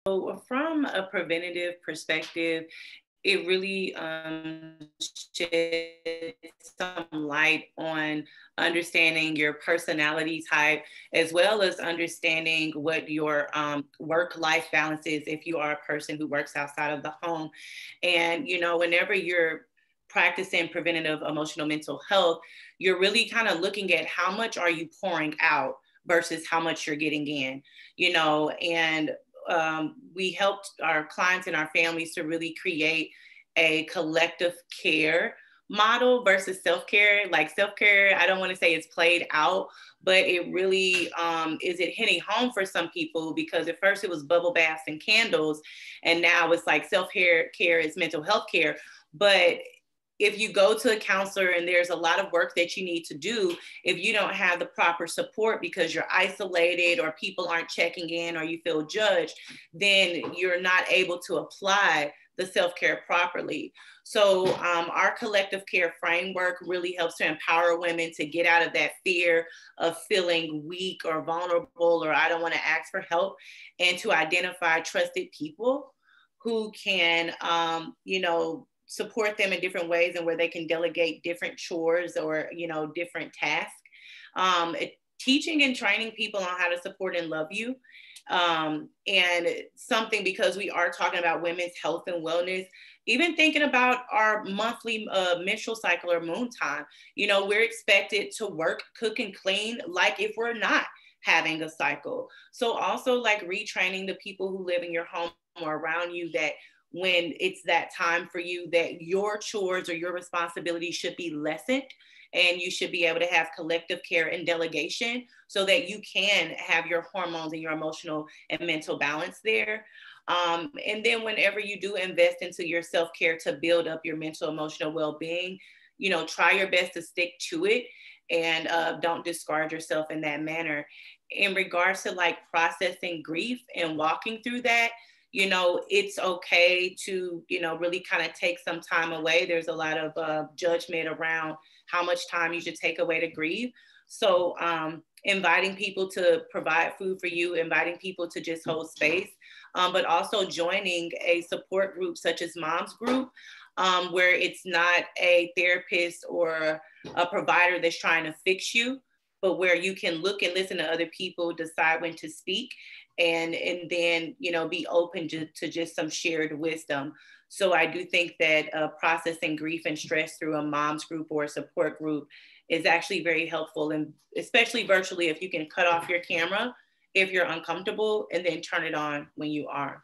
So from a preventative perspective, it really sheds some light on understanding your personality type, as well as understanding what your work-life balance is if you are a person who works outside of the home. And, whenever you're practicing preventative emotional mental health, you're really kind of looking at how much are you pouring out versus how much you're getting in, and we helped our clients and our families to really create a collective care model versus self-care. Like self-care, I don't want to say it's played out, but it really is it hitting home for some people, because at first it was bubble baths and candles, and now it's like self-care is mental health care. But if you go to a counselor and there's a lot of work that you need to do, if you don't have the proper support because you're isolated or people aren't checking in or you feel judged, then you're not able to apply the self-care properly. So our collective care framework really helps to empower women to get out of that fear of feeling weak or vulnerable, or I don't want to ask for help, and to identify trusted people who can, support them in different ways, and where they can delegate different chores or, different tasks. Teaching and training people on how to support and love you. And something, because we are talking about women's health and wellness, even thinking about our monthly menstrual cycle or moon time, we're expected to work, cook, and clean like if we're not having a cycle. So also like retraining the people who live in your home or around you that when it's that time for you, that your chores or your responsibilities should be lessened, and you should be able to have collective care and delegation so that you can have your hormones and your emotional and mental balance there. And then whenever you do invest into your self-care to build up your mental emotional well-being, try your best to stick to it, and don't discard yourself in that manner. In regards to like processing grief and walking through that, it's okay to, really kind of take some time away. There's a lot of judgment around how much time you should take away to grieve. So inviting people to provide food for you, inviting people to just hold space, but also joining a support group such as Mom's Group, where it's not a therapist or a provider that's trying to fix you, but where you can look and listen to other people, decide when to speak, and then be open to just some shared wisdom. So I do think that processing grief and stress through a Mom's Group or a support group is actually very helpful, and especially virtually, if you can cut off your camera if you're uncomfortable and then turn it on when you are.